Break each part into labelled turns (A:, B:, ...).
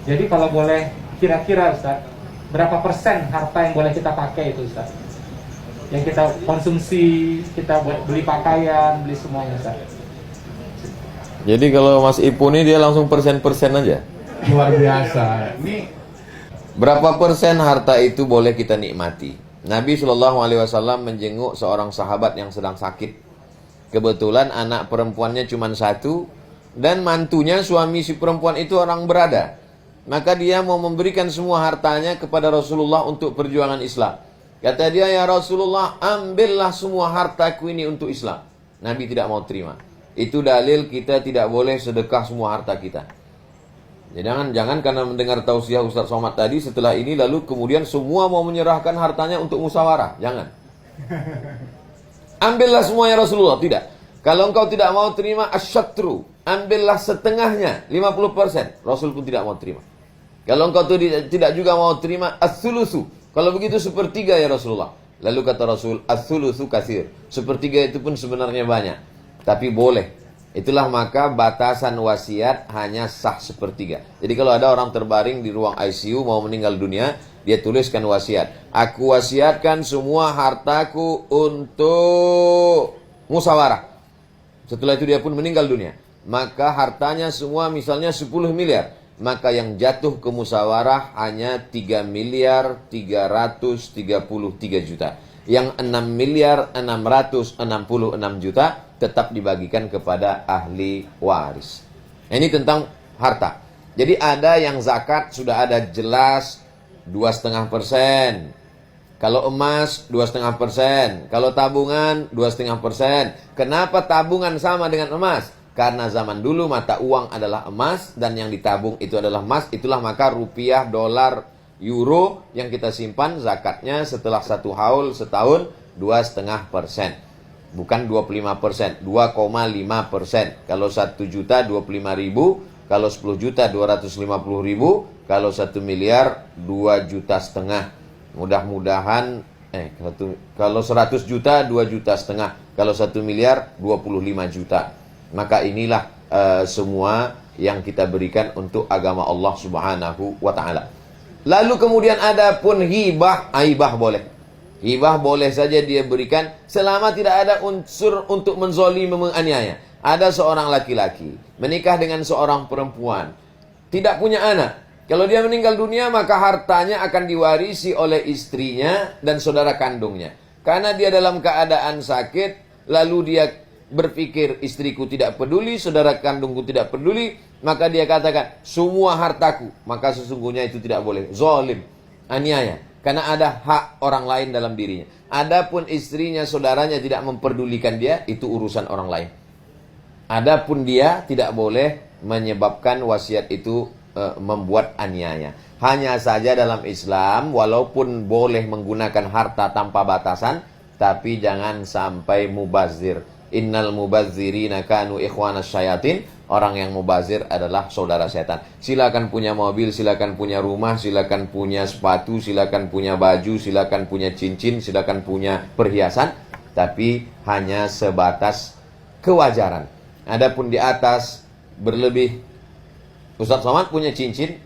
A: Jadi kalau boleh kira-kira Ustaz, berapa persen harta yang boleh kita pakai itu Ustaz? Yang kita konsumsi, kita buat beli pakaian, beli semuanya Ustaz.
B: Jadi kalau Mas Ipu ini dia langsung persen-persen aja.
C: Luar biasa. Ini
B: Berapa persen harta itu boleh kita nikmati? Nabi SAW menjenguk seorang sahabat yang sedang sakit. Kebetulan anak perempuannya cuma satu, dan mantunya suami si perempuan itu orang berada. Maka dia mau memberikan semua hartanya kepada Rasulullah untuk perjuangan Islam. Kata dia, ya Rasulullah, ambillah semua hartaku ini untuk Islam. Nabi tidak mau terima. Itu dalil kita tidak boleh sedekah semua harta kita. Ya, jangan karena mendengar tausiah Ustaz Somad tadi, setelah ini lalu kemudian semua mau menyerahkan hartanya untuk musyawarah. Jangan. Ambillah semua ya Rasulullah. Tidak. Kalau engkau tidak mau terima asyatru, ambillah setengahnya, 50%. Rasul pun tidak mau terima. Kalau engkau tidak juga mau terima as-sulusu, kalau begitu sepertiga ya Rasulullah. Lalu kata Rasul, as-sulusu katsir. Sepertiga itu pun sebenarnya banyak, tapi boleh. Itulah maka batasan wasiat hanya sah sepertiga. Jadi kalau ada orang terbaring di ruang ICU mau meninggal dunia, dia tuliskan wasiat. Aku wasiatkan semua hartaku untuk musyawarah. Setelah itu dia pun meninggal dunia. Maka hartanya semua misalnya 10 miliar. Maka yang jatuh ke musyawarah hanya 3 miliar 333 juta. Yang 6 miliar 666 juta tetap dibagikan kepada ahli waris. Ini tentang harta. Jadi ada yang zakat sudah ada jelas 2,5%. Kalau emas 2,5%. Kalau tabungan 2,5%. Kenapa tabungan sama dengan emas? Karena zaman dulu mata uang adalah emas dan yang ditabung itu adalah emas. Itulah maka rupiah, dolar, euro yang kita simpan zakatnya setelah 1 haul setahun 2,5%. Bukan 25%, 2,5%. Kalau 1 juta 25 ribu, kalau 10 juta 250 ribu, kalau 1 miliar 2,5 juta. Mudah-mudahan kalau 100 juta 2,5 juta, kalau 1 miliar 25 juta. Maka inilah semua yang kita berikan untuk agama Allah Subhanahu wa taala. Lalu kemudian ada pun hibah, aibah boleh. Hibah boleh saja dia berikan selama tidak ada unsur untuk menzolimi, menganiaya. Ada seorang laki-laki menikah dengan seorang perempuan, tidak punya anak. Kalau dia meninggal dunia maka hartanya akan diwarisi oleh istrinya dan saudara kandungnya. Karena dia dalam keadaan sakit, lalu dia berpikir istriku tidak peduli, saudara kandungku tidak peduli, maka dia katakan semua hartaku. Maka sesungguhnya itu tidak boleh, zalim, aniaya. Karena ada hak orang lain dalam dirinya. Adapun istrinya, saudaranya tidak memperdulikan dia, itu urusan orang lain. Adapun dia tidak boleh menyebabkan wasiat itu membuat aniaya. Hanya saja dalam Islam, walaupun boleh menggunakan harta tanpa batasan, tapi jangan sampai mubazir. Innal mubazzirina kanu ikhwanas syayatin. Orang yang mubazir adalah saudara setan. Silakan punya mobil, silakan punya rumah, silakan punya sepatu, silakan punya baju, silakan punya cincin, silakan punya perhiasan, tapi hanya sebatas kewajaran. Adapun di atas berlebih. Ustaz Somad punya cincin,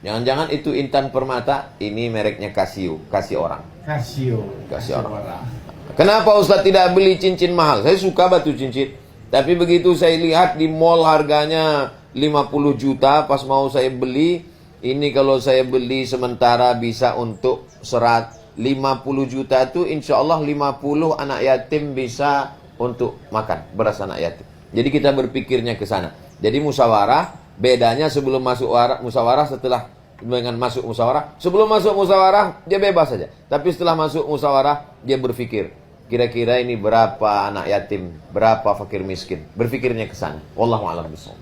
B: jangan-jangan itu Intan Permata, ini mereknya Casio, kasih orang.
C: Casio.
B: Kasih orang. Kenapa Ustaz tidak beli cincin mahal? Saya suka batu cincin. Tapi begitu saya lihat di mall harganya 50 juta, pas mau saya beli, ini kalau saya beli sementara bisa untuk 50 juta itu insya Allah 50 anak yatim bisa untuk makan, beras anak yatim. Jadi kita berpikirnya ke sana. Jadi musyawarah, bedanya sebelum masuk musyawarah, setelah dengan masuk musyawarah. Sebelum masuk musyawarah dia bebas saja. Tapi setelah masuk musyawarah dia berpikir, kira-kira ini berapa anak yatim, berapa fakir miskin. Berpikirnya ke sana. Wallahu a'lam bishawab.